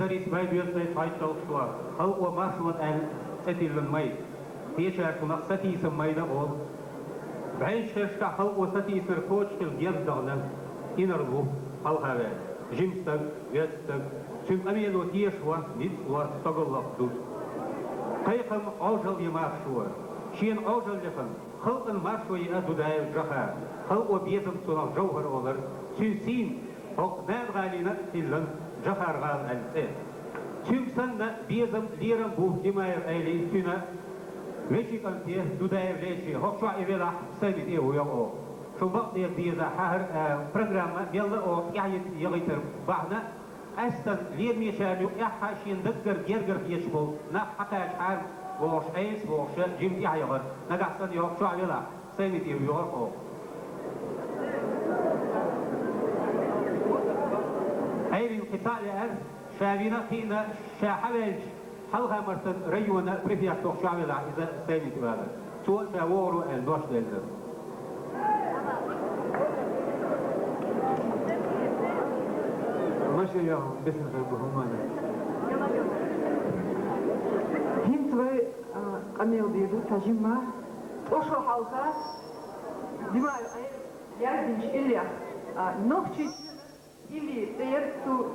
Becharis bij buurtij feitdolfsla. Hou o mars wat en etilen mij. Teacher toen nog sati sem mij de ol. Bijschesta hou o sati ser coachtel gerdanen. Innerloop hou hebben. Jimstag, wetsdag. Sum amelo tieswa niet wa stogelop doet. Kijken ozel je marshoor. Schien ozel lefen. Hou een marshoor je adudai jaha. Hou o bezem toen nog joher over. Susin. Ook nadgalina tillen. Jahar gal al-Seh. Tümsanda bizem liram bu himayr ayli tüna. Veşikan diye dudayv leşi. Hokşa evela sabit evu yok. Şu vakti biza hahar programma yalla o yayit yagıtır. Bahna astan lir meşanu yahha şin dıkkır gergir yeşbol. Nak hata şar boş eys boş jim yayıgır. Nagahsan yok şu evela sabit evu yok. هاي القطاع الآن شابينا قينا شاحبج حلقة مرتد ريونا بريفيا توق شعب العائزة سامي تبالا سوء شاورو الدوش دلزم ماشي يا بسم الله هنتوي قميل بيدو تجمع وشو حلقة دماء يردنش إليا نوخشي ili teyer tu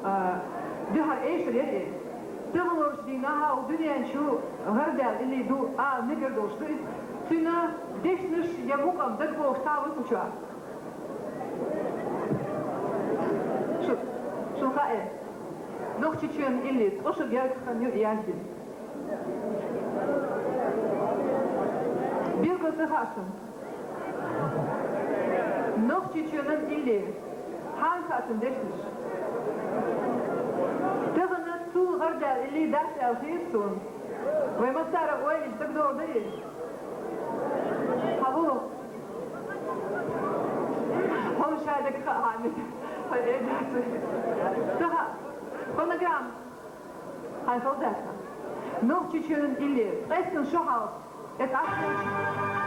dihar eşriyeti tığılır dinaha o dünyanın şu hardal ili du a neger dostu tüna deşniş yamukam dak boş tavı uça şu hae nohçiçön ili oşu gerçekten yandı bir gözü haşım nohçiçönün ili حالفاتن دشتش تغنى تون غرجة اللي داش أو تيسون وما تعرف وين تقدر دي حبوه هم شاهدك خامس تها كنا جام هاي فوزاتها نوختي شون اللي قسم شو حاط اتعرف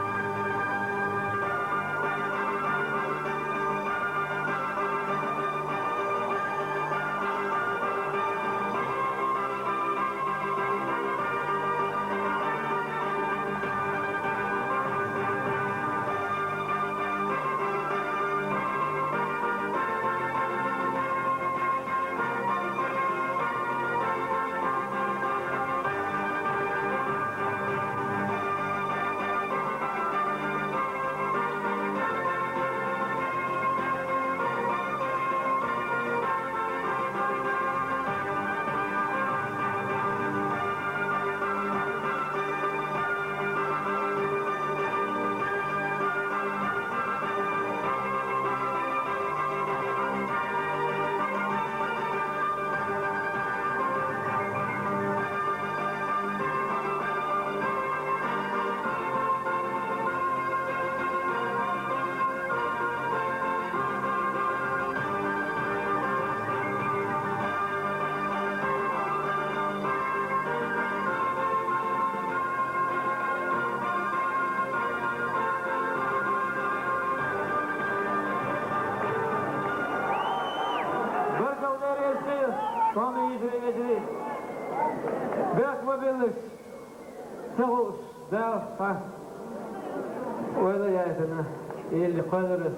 تغوص دافع ولا يعتنا اللي قدر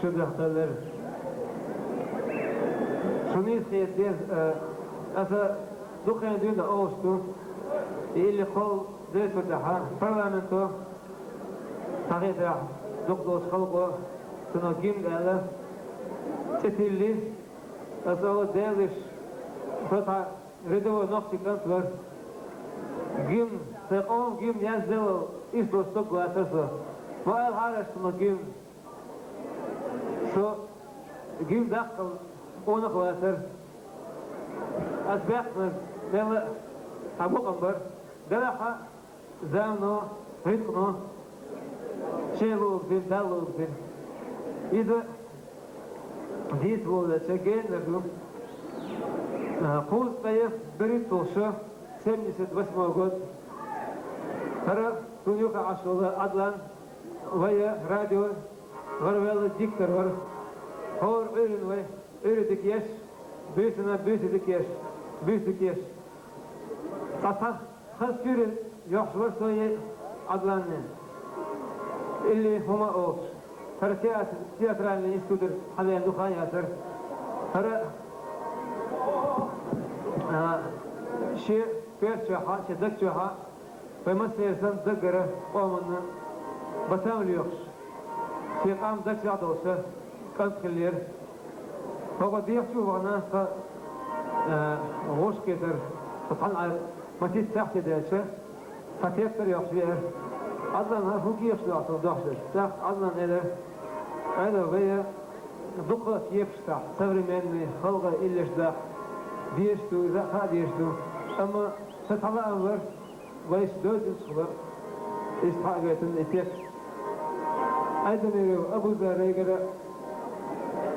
شبه قدر شنيس يدير أثر دخان دون أوستو اللي قل ذات الدحاء برلمانتو تغيث دقدوس خلقو سنقيم دالا تتلي أسأل دالش فتح ردو نقشي كنتور جيم سيقوم جيم ينزل إسلو ستوكو أساسا وقال حالش جيم شو جيم داخل أونق واسر أسباق دل أبو قنبر دلحة زامنو ريتقنو شيلو بزين دالو بزين إذا ديت بولا شاكين لكم قوز طيف بريد توشو 78 год. Тара тунюка ашола адлан вая радио варвела диктор вар. Хор өрин вай өридик еш, бүйсена бүйсидик еш. büyük geç. Sasa hız sürün yoksullar soyu adlanın. İlli huma olsun. Her tiyatralini istudur halayan duhan yatır. Her şey göz çoğa, dık çoğa ve meselesen dıgırı olmanın batamlıyoruz. Şeytan dık çoğa da olsa kantkiller. Fakat diğer çoğuna hoş getir. Tutan matit saht ederse fatiyetler yok şiir. Adnan hukuki yaşlı doğuştur. Saht adnan eder. Ayda veya dukla yepsta. Savremenli halga illeşda diyiştu, zaka diyiştu. Ama satala anlar ve dördün sıvır. İstahiyetin ipek. Ayda veriyor Abu Zerre'ye göre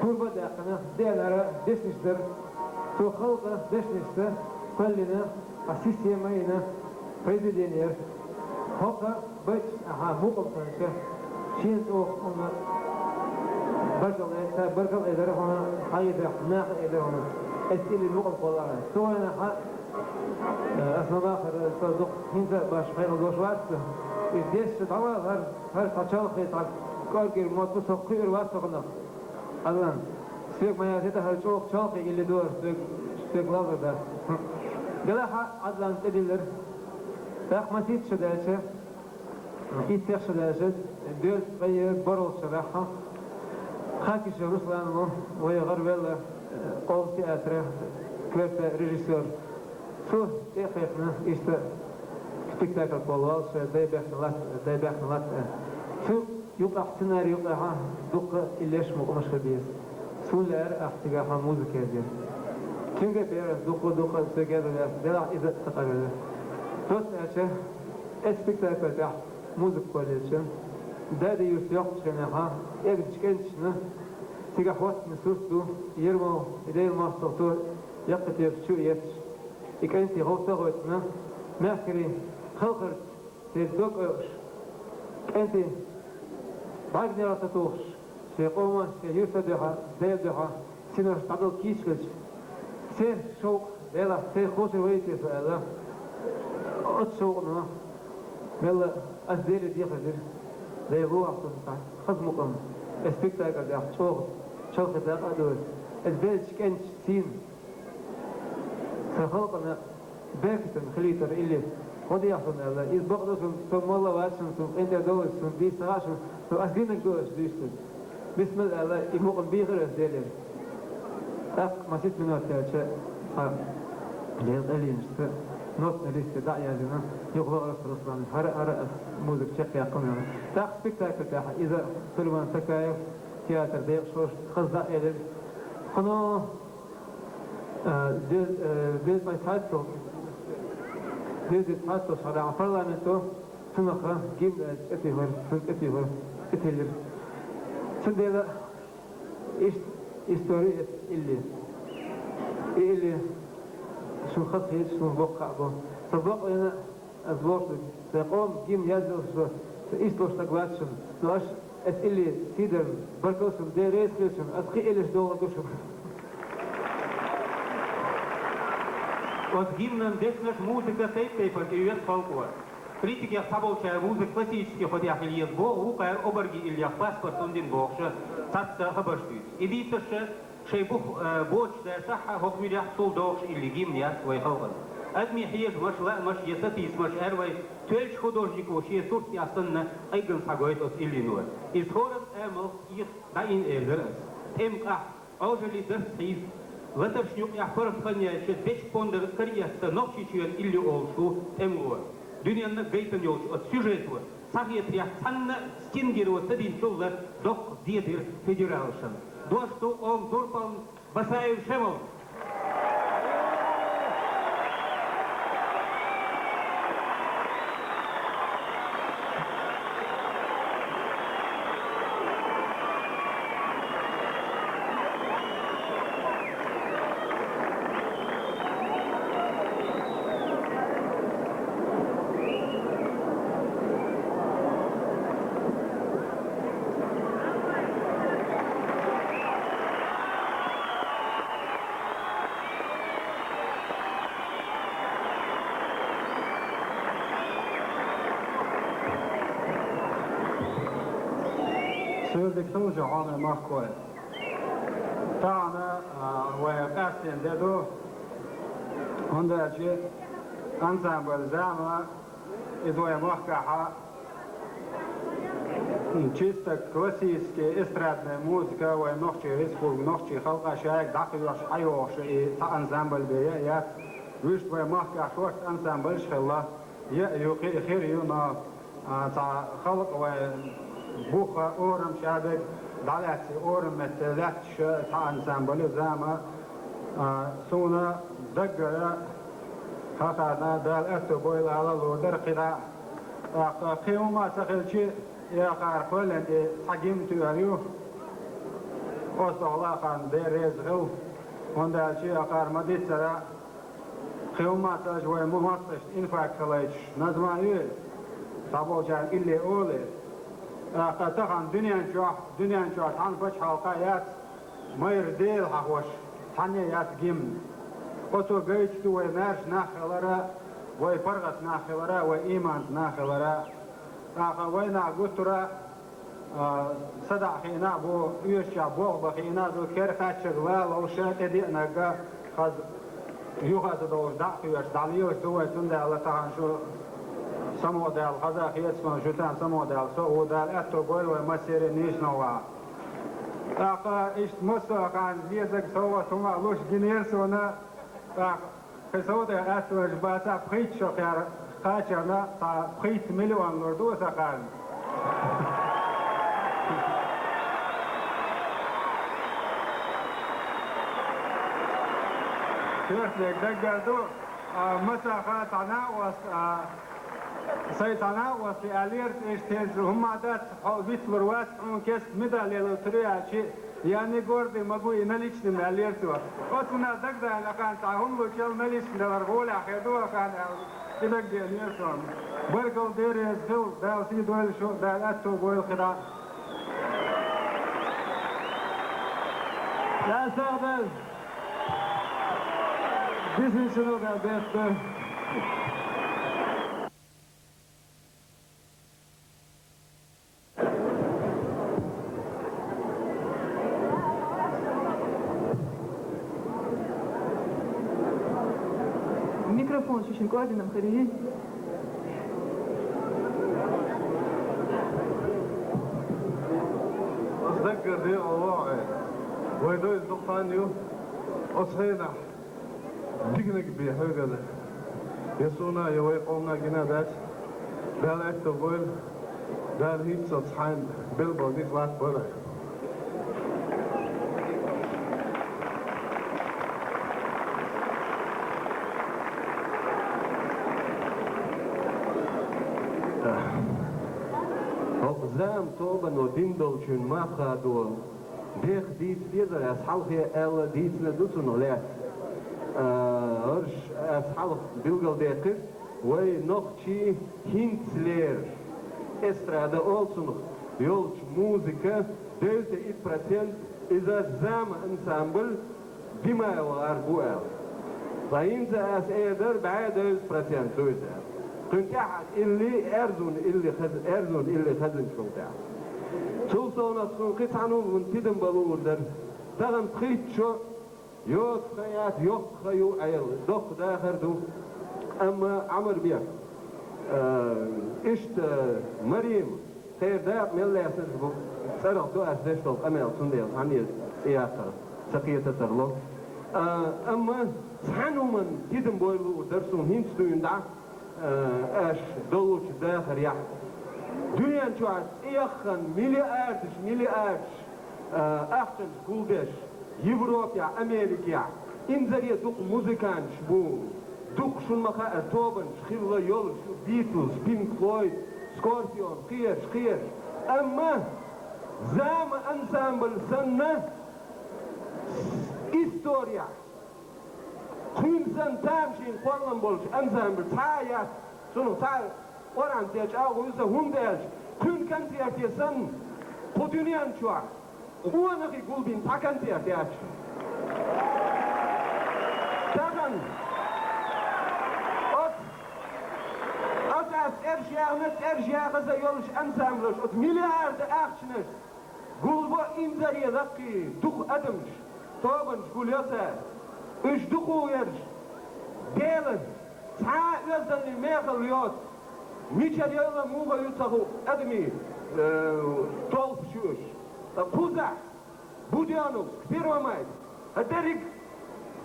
turba dağına değerlere deşmiştir. Tu halka deşmiştir. Kolline asist yemeğine prezideniyer. Halka baş muqam tanışa. Şiir o ona بركل إدارة هنا حيدة ناق إدارة هنا أسئلة المقام قلنا سواء أسماء آخر صدق هنتا باش خير دوش واسطة إديش طبعا هر قتال خيط كارجر موت مسقير واسطة الآن سيق ما يزيده هر شوق شاقي اللي دور سيق لابد ده جلاها عدلان تدلر تاق مسيت شداشة إتيق شداشة دول غير برول شباحة خاكش روسلانو ويغربل قول تياتر كرت ريجيسور سو تخيفنا است سبيكتاكل بولوال شو دايبخنلات سو يوقع سيناريو يوقع دوق إليش مقمش خبيز سو لار احتياجها موسيقى دي كينغ بير دوق سجادة دلا إذا تقبل توس أشة سبيكتاكل تاع موسيقى كوليشن دادي يوسيق شنها يجتكنشنا تيجا وقت نسوستو يرمو إلى ما استطور يقتل شو يتش إكانتي هو تغوتنا ماكري خلقر تدوق أوش كانتي بعد نرى تتوش سيقوم سيرتدها ديدها سينر تعدل كيشكش سير شوق لا سير خوش ويتي فعلا أتشوقنا ملا أزدير دي خزر زي هو أحسن خزمكم سبيكتاكل ده شوق ده أدور البلد كان سين سخلقنا باكتن خليتر اللي قد يحصل هذا إذ بقدركم ثم الله واسم ثم أنت دوس ثم دي سراشم ثم أسدينك دوس ديشتن بسم الله يموقن بيغير أسديلين أخ ما ست منوات كالشيء ليل قليل نشتر نوتنا لسه داعية لنا يقضى رسول الله هرأ موزك شقيا قمنا تاق سبيكتاكل تاعها إذا سلمان سكايف تياتر ديق شوش خزا إلي خنو ديز ماي تايتل ديز تايتل شرع فرلامنتو سنخا جيب اتيهور اتيلر سنديلا إستورية اللي شو خطير شو بقع به فبقى هنا أزواج تقوم جيم يزل شو إيستوش تقواتشم ناش أسئلة سيدر بركوسم ديريس كيسم أسقي إلش دول قشم Вот гимном дешнеш музыка тейпейпер и ует фолклор. Критик я саболчая музык классический ходях или есть бог, укаяр оберги или я паспорт он дин бог, что царство хабаштует. Иди тоже شيبوخ بوش ده صح حكم يحصل دوش اللي جيم ياس ويخوض أدمي حيج مش لا مش يستيس مش أروي تلش خدوجي كوشي صوت ياسنا أيضا سجايت أس اللي نور إسخورم أمل يخ داين إلدرس إم قح أوجلي درسيس وترشيو يحفر خنيا شد بيش بوندر كريست نقشي شيء اللي أولشو إم هو دنيانا بيتن يوش السجيتو صحيح يا سنة ستينجر وستدين شغل دوق ديتر فيدرالشن دوستو он Дурпан Басаев Шемов. شردك توجع عنا مخوي تاعنا وقاسين ددو هندا شيء انسامبل زعما إذا محكحة чисто классическая эстрадная музыка, и ночи республик, ночи халка шаек, дакилаш хайош и та ансамбль я вишь твоя махка шорт ансамбль шхелла я юқи хир юна та халк и буха орам шабек далати орам метелат та ансамбль зама суна дагга хатана дал اتو بويل على لودر قدا قيوما تخلشي يا قار كل انت حجمت ياريو وصلا قان ديرز غو هوندا شي قار مديت سرا قيوما تجوي ممطش انفاك خلاش نزمايو صابو جان اللي اولي قطعا دنيا شو عن بش حلقات ما يرديل حوش حنيات جيم قطو جيت تو ماش ناخلرا ويفرغت ناخلرا وإيمان ناخلرا وينا قطرا صدع خينا بو يوشع بوغ بخينا دو كير خاتشر لا لو شاك دي نقا خز يوخز دو دعك يوش دعليوش دو تنده على تهان شو سمو دال خزا خيت سمو جوتان سمو دال سو دال اتو قول ومسير نيش نوا اشت مستو كان ليزك سوا سما لوش جنير سونا خسوت اتو جباتا بخيت شو خيار خاتشرنا تا بخيت مليون لردو سكان كيف دقردو مساخة تناوس سيتناوس في أليرت إشتهز هم عدات بيت بروات كيس مدى للوتريا شيء يعني قردي مقوي نليش من أليرتوا وطنا دقدا لكان تعهم لو شل نليش نلرغولا خيدوا كان تدقى أليرتون برقل ديري الزل دال سيدوال شو دال أتو بويل خدا لا سادة bizim şunu da bekle. ميكروفون شو شنقعد نمخريه أتذكر دي الله ويدوي الدقانيو أصحينا دينك بهذا يسونا يوي قومنا جنادات دال اكتبول دال هيت صحان بالبودي فلات بره زام توبن وديندل شون ما خادول ديخ ديت ديزر أصحابه ال ديت لدوسون ولات أرش أصحاب بيلقل دقيق ونخشي هينتلير استرادا أولسون يولش موسيقى 1% إذا زام انسامبل بما يواربوال فإنت أس إيدر بعد 1% دوزا كنت أحد اللي أرزون اللي خزن شوتا توصلنا سنقيت عنهم من تدم بلوردر تغم تخيت شو يوت خيات يوت خيو عيل دوخ داخر دو أما عمر بيك إشت مريم خير داق من اللي يسجبه سرق دو أسدشتل أميل سنديل عني إياقر سقية ترلو أما سحنو من تدم بلو درسون هينستوين دع اش دولوش داخر يح دنيا شوات ايخن مليارش اخن كولدش يوروبيا امريكا انزريا دوق موزيكان شبو دوق شون مخا توبن شخيلا يول بيتلز بينك فلويد سكوربيون خير اما زام انسامبل سنة استوريا Queenson Tamshin Portland ensemble Taya sono Taya oran tiach au usa hundels kun kan tiach sen potunian chua uana ki gulbin takan tiach tagan as erjaanet erjaaga ze yolsh ensembles ot miljard actions Gulba inzariye zakki duh adımş. Tobanş gulyasa. Üç duhu yerş. Gelin. Ta özden mehal yot. Niçer yayla muğa yutahu admi tolp şuş. Puza. Budyanuk. Pirmamayt. Derik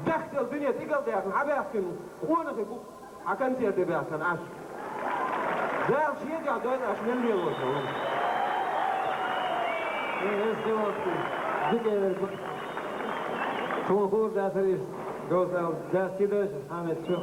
دخل الدنيا تقل ديكن عباكن وانا في بوك عكن سير دباكن عش دار شيء قاعد دوين عش ملي ولا Es diyor ki, diğer çoğu dersler gözler ders gidiyor Ahmet çok.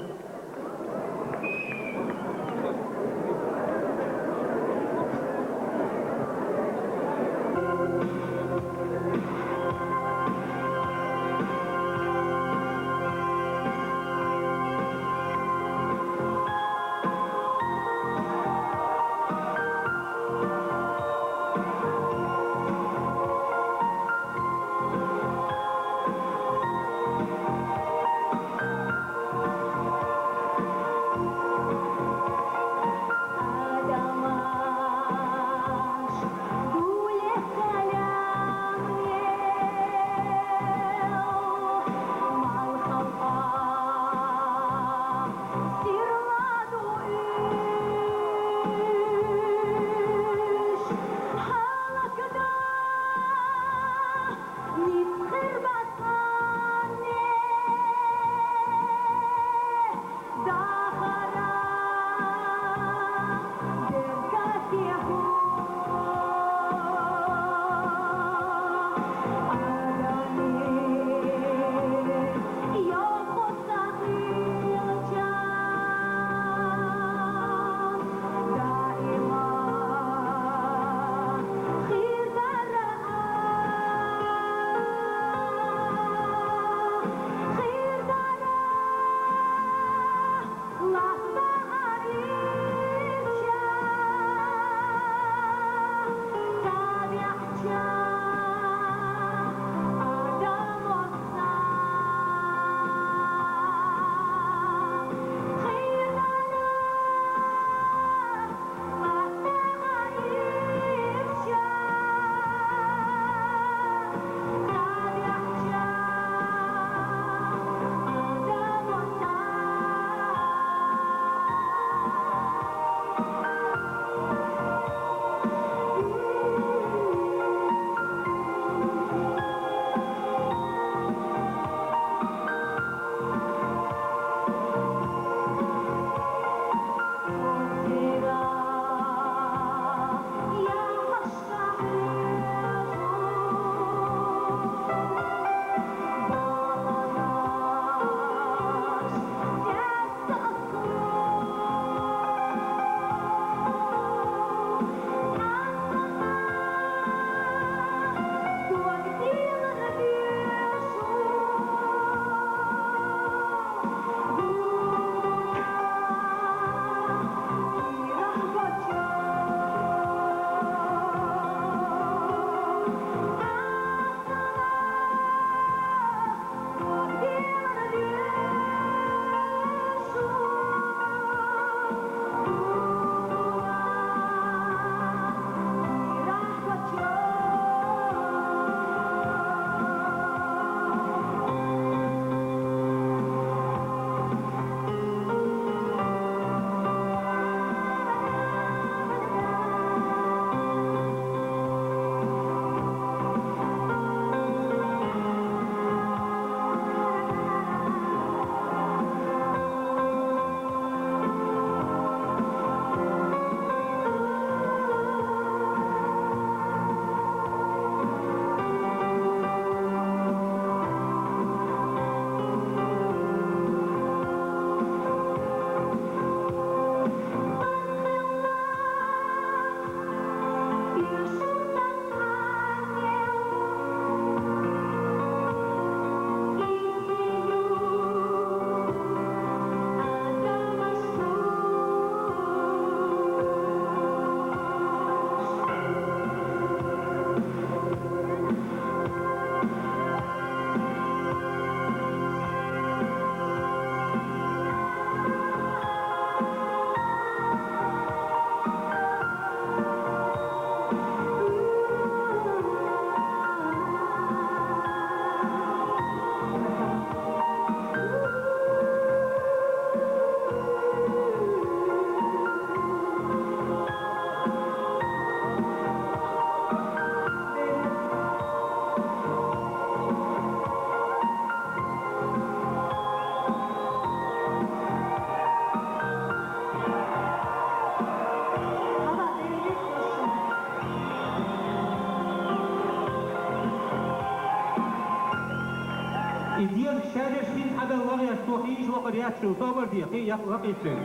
هذا الوضع الصحيح وقريات شو صبر دي يقرأ يسن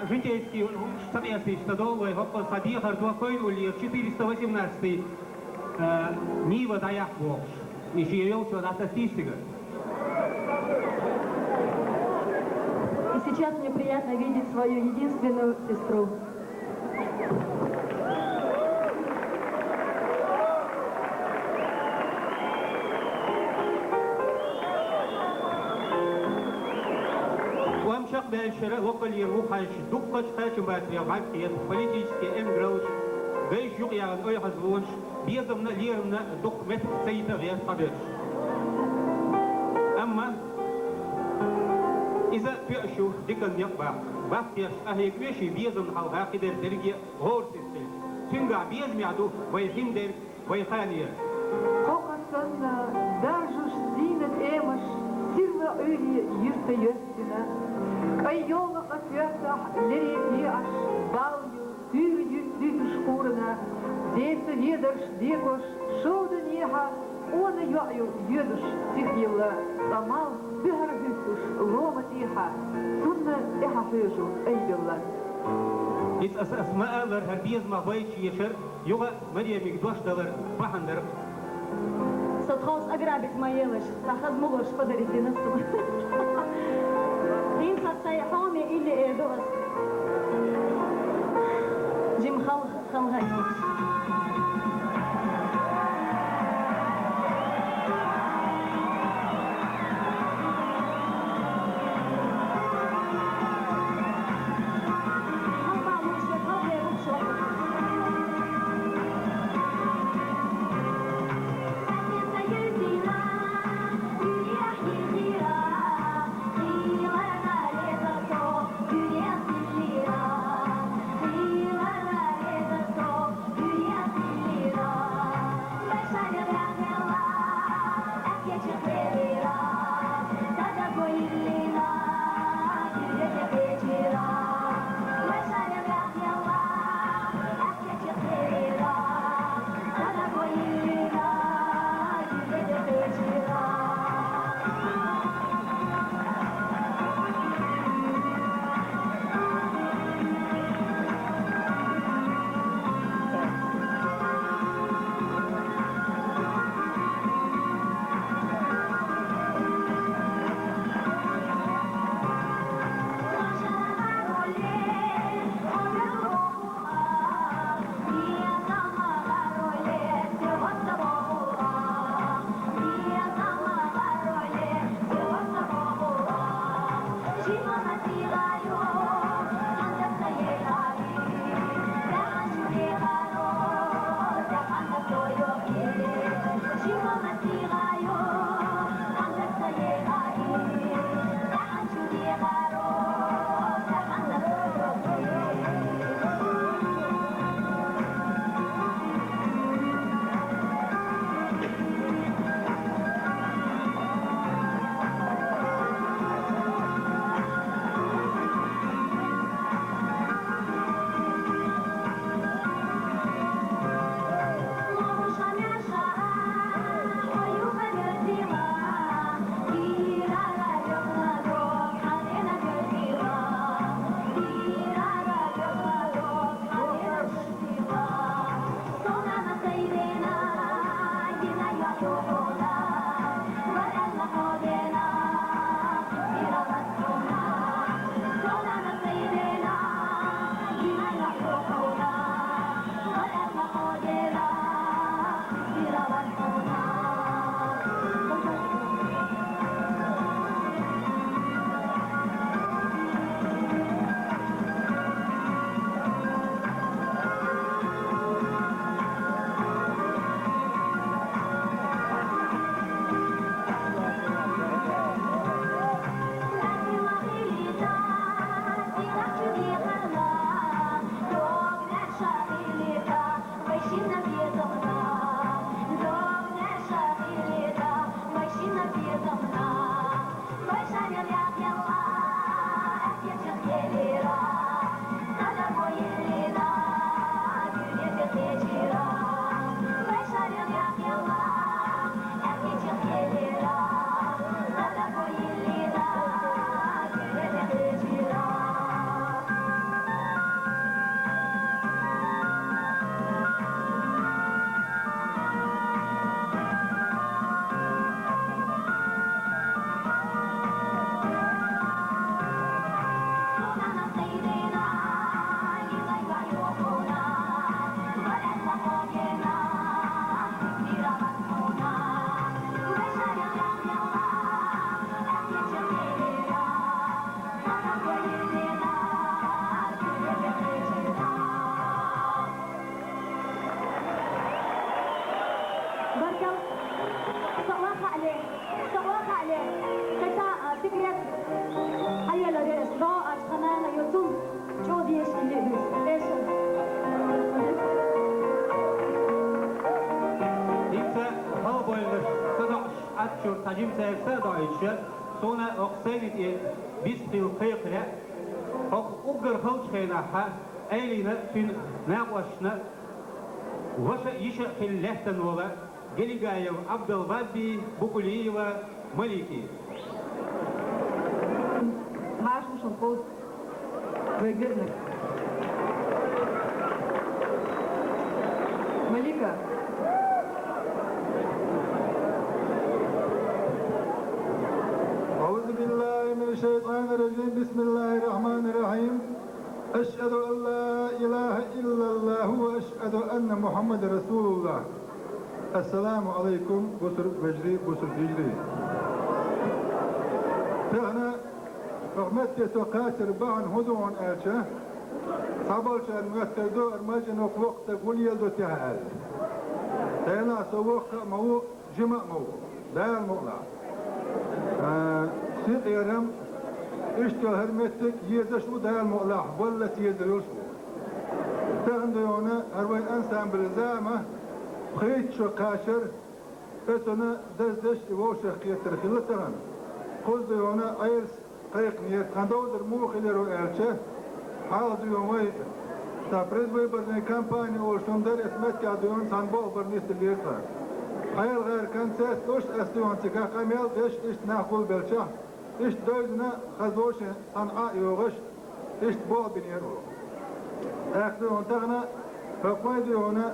житейский советский стадовый хоппа садихар дуакой ули 418 Нива даях бокс. И шиевелся на статистика. И сейчас мне приятно видеть свою единственную сестру. وامشق بالشراء وقل يروح دقة خاشم باتريا غاكية политический эмигрант гейш юг яган ой хазвонш безумно лирмна документ сейта вер табеш. أما إذا بيشوا دكان يقبع بحثيش أهي كويشي بيزم حلقة قدر درجة غور تستيل تنقع بيزم يعدو ويخندر ويخانير Kokasın darjuş zinet emiş sirve öyle yürte yöstüne. Ay yola atıyasa leri aş balyu tüyü düdüş kuruna. Dese yeders degoş şoda niha ona yoyu yedüş tihila tamal bihar hüsüş roma tiha. Sunna eha hüjü eybillah. إذا أسماء ذر هربيز ما بيش يشر يوغا مريم يقدوش دلر بحندر Сотхаус аграбить моелыш, сахаз мулыш подарите на стол. Хин сасай хами или эдос. Джим халгай. عليه سواق عليه كتا تكريت هيا لريس را أشخنا يوتم جوديش اللي دوس إيش İlse hal boyunca sıdaş atçur tacim sevse daişe sonra oksaylit biz fil kıyıkle ok ugar halçkayna ha eline tün naqwashna وش يشأ في اللهتن ولا جلجايو عبد الغابي بوكولي ومليكي معاش مش هنقول ويجرنك مليكة أعوذ بالله من الشيطان الرجيم بسم الله الرحمن الرحيم أشهد أن لا إله إلا الله وأشهد أن محمد رسول الله السلام عليكم بسر فجري بسر فجري فعنا رحمتك سقاتر بعن هدوء آلشة صبر شهر مغتر دو أرماجن وقت قول يلدو تهال تينا سوق مو جمع مو لا المغلع سيق يرم اشتو هرمتك يدشو دا المغلع ولا تيدرسو تغنديونا أروين أنسان بالزامة خيط شو قاشر اتنا دزدش ووشخ يتر خلتران قل ديونا ايرس قيق نيت خندو در موخي لرو الچه حال ديون وي تابريد وي برني كامباني اولشون در اسمت كا ديون سانبول برنيست ليرتا حيال غير كان سيس دوش اسديون تكا قميل ديش اشت ناخول بلچه اشت دوزنا خزوش صنعاء يوغش اشت بول بنيرو اخديون تغنى فقوي ديونا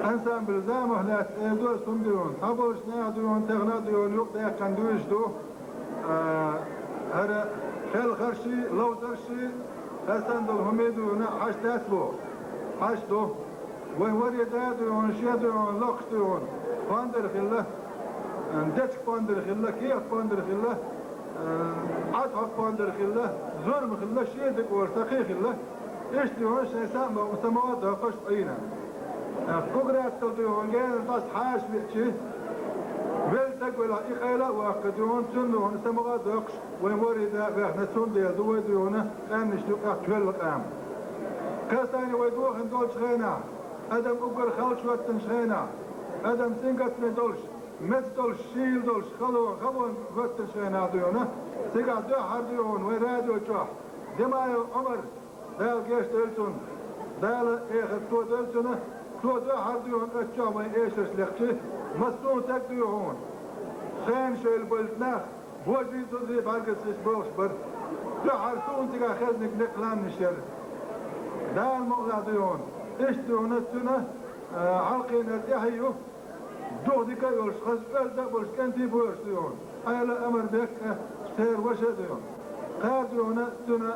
انسان بالزامه لا دول سنديون ابوش ناديون تغناديون يوق ده قندوش دو هر خل خرشي لو درشي حسن دول هميدون حش تاسبو حش دو وين وري داديون شيدون لوقتيون فاندر خله دتش فاندر خله كيف فاندر خله عطف فاندر خله زرم خله شيدك ورتقي خله ايش ديون شي سامه وسماوات قش عينا كوغرات تلديون جاي ناس حاش بيتشي بلتك ولا إخيلا وقديون سندون سمغا دقش ويموري دا بيحنا سندي دو ديونا كان نشتوك أحتوال القام كاستاني ويدوخ ندول شغينا أدم أقر خلش واتن شغينا أدم سنقت من دولش مت دولش شيل دولش خلون واتن شغينا ديونا سيقا دو حرديون ويراديو جوح دمايو عمر دال جيش دلتون دال إيخد تو دلتونه تو ده هرديون اتشام ايشش لختي مسنون تكديون خان شيل بلتناخ بوجي تدري بارقس بوش بر ده هرسون تيغا خزنك نقلان نشر ده المغلاديون اشتون السنة عالقين الدهيو دو ديكا يولش خز ده بولش كنتي بوشتيون ايلا امر بك سير وشديون قاديون السنة